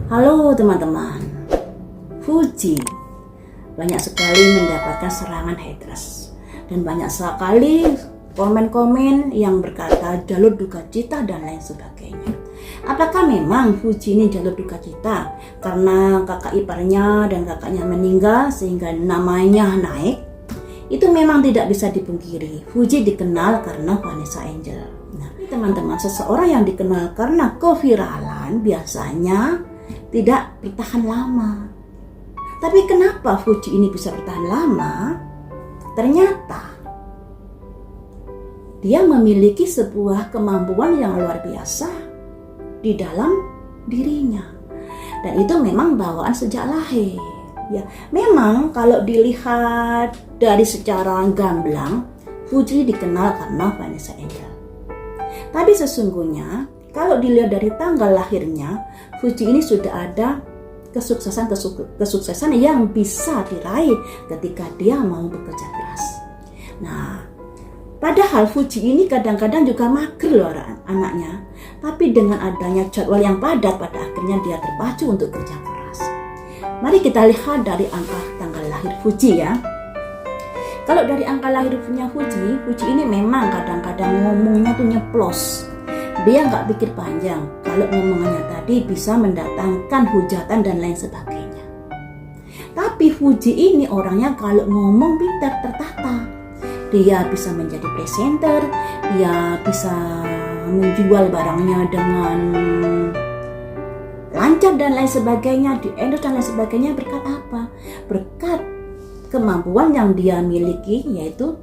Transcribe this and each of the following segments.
Halo teman-teman, Fuji banyak sekali mendapatkan serangan haters dan banyak sekali komen-komen yang berkata jalur duka cita dan lain sebagainya. Apakah memang Fuji ini jalur duka cita karena kakak iparnya dan kakaknya meninggal sehingga namanya naik? Itu memang tidak bisa dipungkiri. Fuji dikenal karena Vanessa Angel. Nah, teman-teman, seseorang yang dikenal karena keviralan biasanya tidak bertahan lama. Tapi kenapa Fuji ini bisa bertahan lama? Ternyata dia memiliki sebuah kemampuan yang luar biasa di dalam dirinya. Dan itu memang bawaan sejak lahir. Ya, memang kalau dilihat dari secara gamblang, Fuji dikenal karena Vanessa Angel. Tapi sesungguhnya kalau dilihat dari tanggal lahirnya, Fuji ini sudah ada kesuksesan yang bisa diraih ketika dia mau bekerja keras. Nah, padahal Fuji ini kadang-kadang juga mager loh anaknya. Tapi dengan adanya jadwal yang padat, pada akhirnya dia terpacu untuk kerja keras. Mari kita lihat dari angka tanggal lahir Fuji ya. Kalau dari angka lahirnya Fuji ini memang kadang-kadang ngomongnya tuh nyeplos. Dia nggak pikir panjang. Kalau ngomongannya tadi bisa mendatangkan hujatan dan lain sebagainya. Tapi Fuji ini orangnya kalau ngomong pintar, tertata. Dia bisa menjadi presenter, dia bisa menjual barangnya dengan lancar dan lain sebagainya, di endorse dan lain sebagainya. Berkat apa? Berkat kemampuan yang dia miliki, yaitu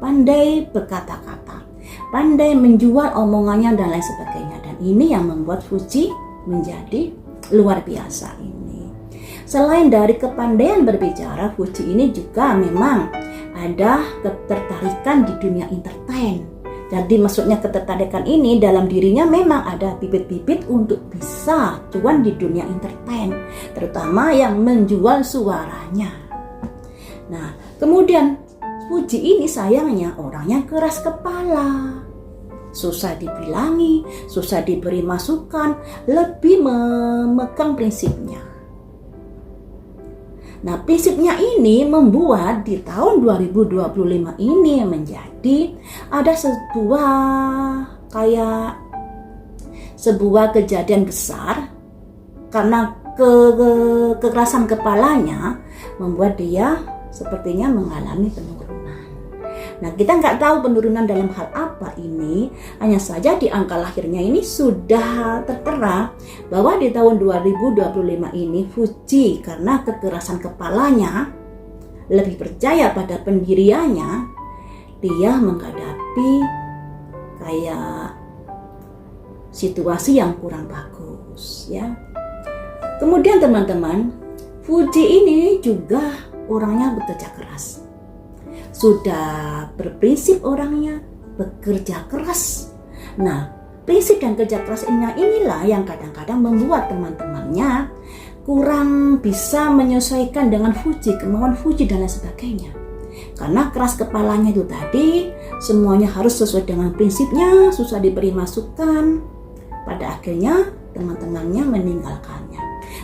pandai berkata-kata, pandai menjual omongannya dan lain sebagainya. Dan ini yang membuat Fuji menjadi luar biasa ini. Selain dari kepandaian berbicara, Fuji ini juga memang ada ketertarikan di dunia entertain. Jadi maksudnya ketertarikan ini dalam dirinya memang ada bibit-bibit untuk bisa cuan di dunia entertain, terutama yang menjual suaranya. Nah, kemudian Fuji ini sayangnya orangnya keras kepala, susah dibilangi, susah diberi masukan, lebih memegang prinsipnya. Nah, prinsipnya ini membuat di tahun 2025 ini menjadi ada sebuah kejadian besar karena kekerasan kepalanya membuat dia sepertinya mengalami penurunan. Nah, kita nggak tahu penurunan dalam hal apa ini, hanya saja di angka lahirnya ini sudah tertera bahwa di tahun 2025 ini Fuji karena kekerasan kepalanya lebih percaya pada pendiriannya, dia menghadapi kayak situasi yang kurang bagus ya. Kemudian teman-teman, Fuji ini juga orangnya bekerja keras. Sudah berprinsip orangnya, bekerja keras. Nah, prinsip dan kerja keras inilah yang kadang-kadang membuat teman-temannya kurang bisa menyesuaikan dengan Fuji, kemauan Fuji dan lain sebagainya. Karena keras kepalanya itu tadi, semuanya harus sesuai dengan prinsipnya, susah diberi masukan. Pada akhirnya teman-temannya meninggalkannya.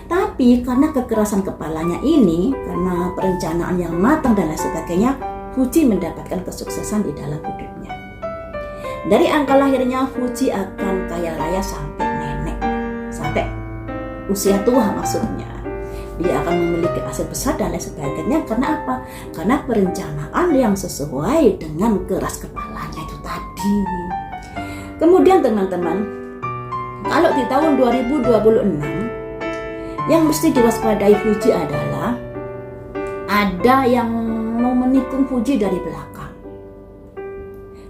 Tapi karena kekerasan kepalanya ini, karena perencanaan yang matang dan lain sebagainya, Fuji mendapatkan kesuksesan di dalam hidupnya. Dari angka lahirnya, Fuji akan kaya raya sampai nenek, sampai usia tua maksudnya. Dia akan memiliki aset besar dan lain sebagainya. Karena apa? Karena perencanaan yang sesuai dengan keras kepalanya itu tadi. Kemudian teman-teman, kalau di tahun 2026 yang mesti diwaspadai Fuji adalah ada yang mau menikung Fuji dari belakang.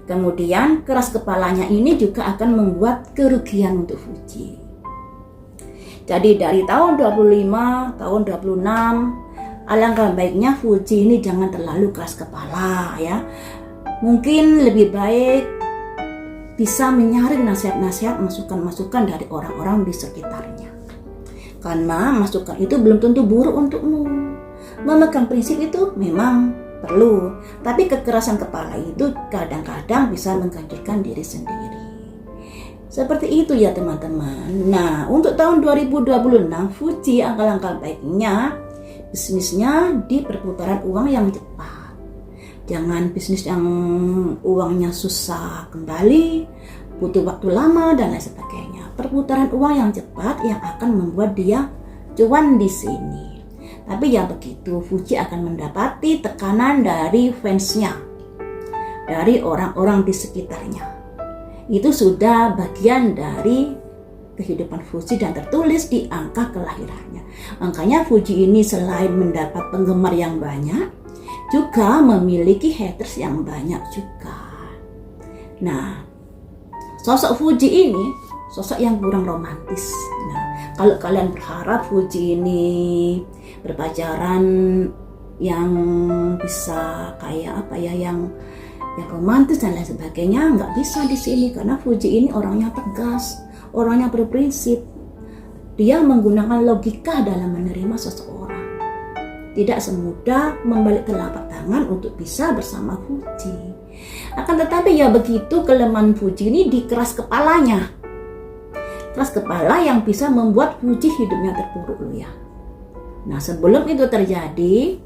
Kemudian keras kepalanya ini juga akan membuat kerugian untuk Fuji. Jadi dari tahun 25, tahun 26, alangkah baiknya Fuji ini jangan terlalu keras kepala ya. Mungkin lebih baik bisa menyaring nasihat-nasihat, masukan-masukan dari orang-orang di sekitarnya. Karena masukan itu belum tentu buruk untukmu. Memegang prinsip itu memang perlu, tapi kekerasan kepala itu kadang-kadang bisa menghancurkan diri sendiri. Seperti itu ya teman-teman. Nah, untuk tahun 2026 Fuji angka-angka baiknya bisnisnya di perputaran uang yang cepat. Jangan bisnis yang uangnya susah kembali, butuh waktu lama dan lain sebagainya. Perputaran uang yang cepat yang akan membuat dia cuan di sini. Tapi ya begitu, Fuji akan mendapati tekanan dari fansnya, dari orang-orang di sekitarnya. Itu sudah bagian dari kehidupan Fuji dan tertulis di angka kelahirannya. Makanya Fuji ini selain mendapat penggemar yang banyak, juga memiliki haters yang banyak juga. Nah, sosok Fuji ini sosok yang kurang romantis. Nah, kalau kalian berharap Fuji ini berpacaran yang bisa kayak apa ya, yang romantis dan lain sebagainya, nggak bisa di sini karena Fuji ini orangnya tegas, orangnya berprinsip. Dia menggunakan logika dalam menerima seseorang. Tidak semudah membalik telapak tangan untuk bisa bersama Fuji. Akan tetapi ya begitu, kelemahan Fuji ini di keras kepalanya. Keras kepala yang bisa membuat Fuji hidupnya terpuruk loh ya. Nah, sebelum itu terjadi,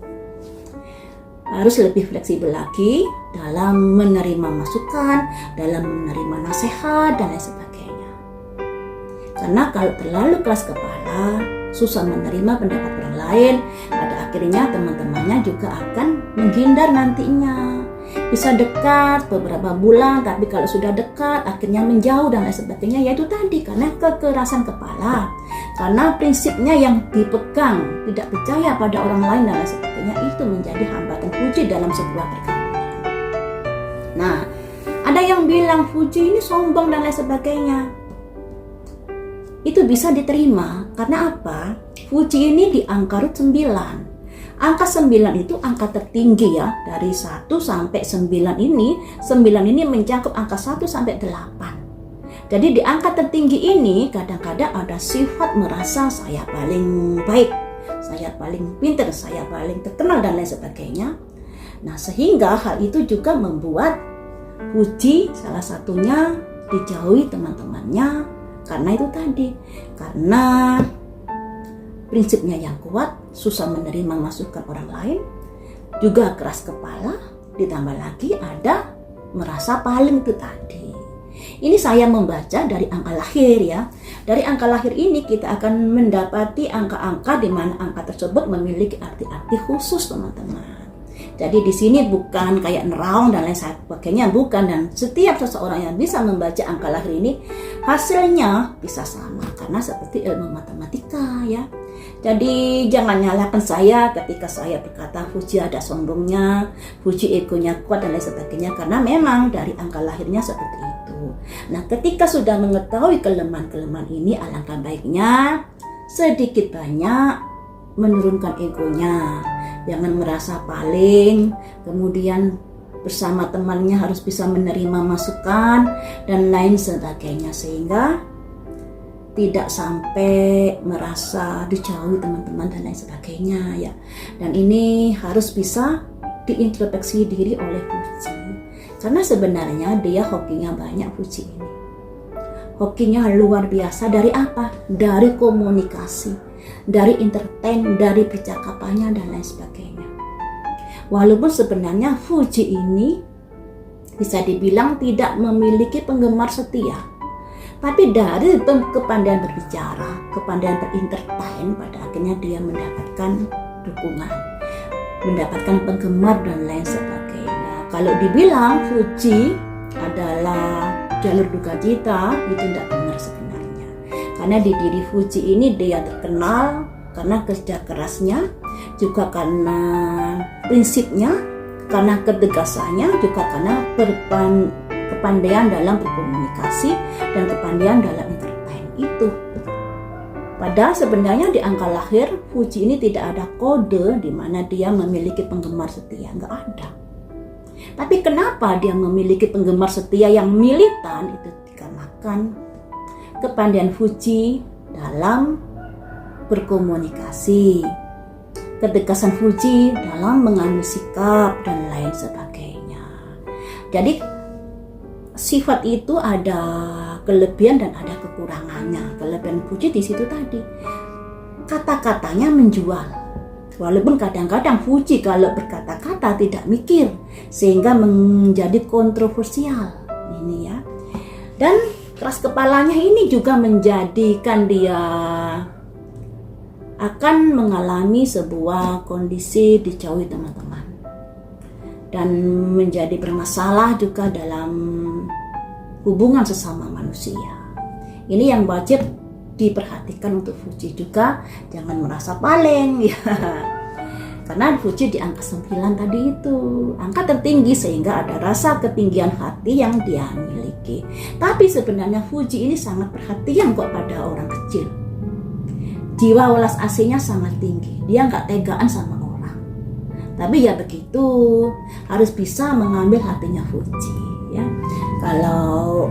harus lebih fleksibel lagi dalam menerima masukan, dalam menerima nasihat dan lain sebagainya. Karena kalau terlalu keras kepala, susah menerima pendapat orang lain, pada akhirnya teman-temannya juga akan menghindar nantinya. Bisa dekat beberapa bulan, tapi kalau sudah dekat akhirnya menjauh dan lain sebagainya. Yaitu tadi karena kekerasan kepala, karena prinsipnya yang dipegang, tidak percaya pada orang lain dan lain sebagainya, itu menjadi hambatan Fuji dalam sebuah pergaulan. Nah, ada yang bilang Fuji ini sombong dan lain sebagainya. Itu bisa diterima karena apa? Fuji ini di angka root 9. Angka 9 itu angka tertinggi ya, dari 1 sampai 9 ini. 9 ini mencakup angka 1 sampai 8. Jadi di angka tertinggi ini kadang-kadang ada sifat merasa saya paling baik, saya paling pintar, saya paling terkenal dan lain sebagainya. Nah, sehingga hal itu juga membuat Fuji salah satunya dijauhi teman-temannya karena itu tadi, karena prinsipnya yang kuat, susah menerima masukan orang lain, juga keras kepala, ditambah lagi ada merasa paling itu tadi. Ini saya membaca dari angka lahir ya. Dari angka lahir ini kita akan mendapati angka-angka di mana angka tersebut memiliki arti-arti khusus teman-teman. Jadi di sini bukan kayak neraung dan lain sebagainya, bukan. Dan setiap seseorang yang bisa membaca angka lahir ini hasilnya bisa sama karena seperti ilmu matematika ya. Jadi jangan nyalakan saya ketika saya berkata Fuji ada sombongnya, Fuji egonya kuat dan lain sebagainya, karena memang dari angka lahirnya seperti itu. Nah, ketika sudah mengetahui kelemahan-kelemahan ini, alangkah baiknya sedikit banyak menurunkan egonya. Jangan merasa paling, kemudian bersama temannya harus bisa menerima masukan dan lain sebagainya, sehingga tidak sampai merasa dijauhi teman-teman dan lain sebagainya ya. Dan ini harus bisa diintrospeksi diri oleh Fuji. Karena sebenarnya dia hokinya banyak Fuji ini. Hokinya luar biasa dari apa? Dari komunikasi, dari entertain, dari percakapannya dan lain sebagainya. Walaupun sebenarnya Fuji ini bisa dibilang tidak memiliki penggemar setia, tapi dari kepandaian berbicara, kepandaian berentertain, pada akhirnya dia mendapatkan dukungan, mendapatkan penggemar dan lain sebagainya. Kalau dibilang Fuji adalah jalur duka cita, itu tidak benar sebenarnya. Karena di diri Fuji ini dia terkenal karena kerja kerasnya, juga karena prinsipnya, karena ketegasannya, juga karena kepandaian dalam berkomunikasi dan kepandaian dalam entertain itu. Padahal sebenarnya di angka lahir Fuji ini tidak ada kode di mana dia memiliki penggemar setia, nggak ada. Tapi kenapa dia memiliki penggemar setia yang militan? Itu dikarenakan kepandaian Fuji dalam berkomunikasi, ketegasan Fuji dalam mengambil sikap dan lain sebagainya. Jadi sifat itu ada kelebihan dan ada kekurangannya. Kelebihan Fuji di situ tadi, kata-katanya menjual. Walaupun kadang-kadang Fuji kalau berkata-kata tidak mikir, sehingga menjadi kontroversial. Ini ya. Dan keras kepalanya ini juga menjadikan dia akan mengalami sebuah kondisi dijauhi teman-teman. Dan menjadi bermasalah juga dalam hubungan sesama manusia. Ini yang wajib diperhatikan untuk Fuji juga, jangan merasa paling ya. Karena Fuji di angka 9 tadi itu, angka tertinggi sehingga ada rasa ketinggian hati yang dia miliki. Tapi sebenarnya Fuji ini sangat perhatian kok pada orang kecil. Jiwa welas asihnya sangat tinggi, dia nggak tegaan sama orang. Tapi ya begitu, harus bisa mengambil hatinya Fuji ya. Kalau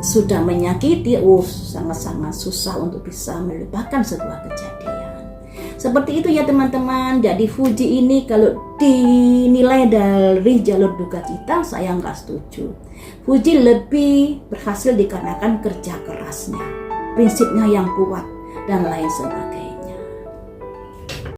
sudah menyakiti, sangat-sangat susah untuk bisa melupakan sebuah kejadian. Seperti itu ya teman-teman. Jadi Fuji ini kalau dinilai dari jalur duka cita, saya nggak setuju. Fuji lebih berhasil dikarenakan kerja kerasnya, prinsipnya yang kuat, dan lain sebagainya.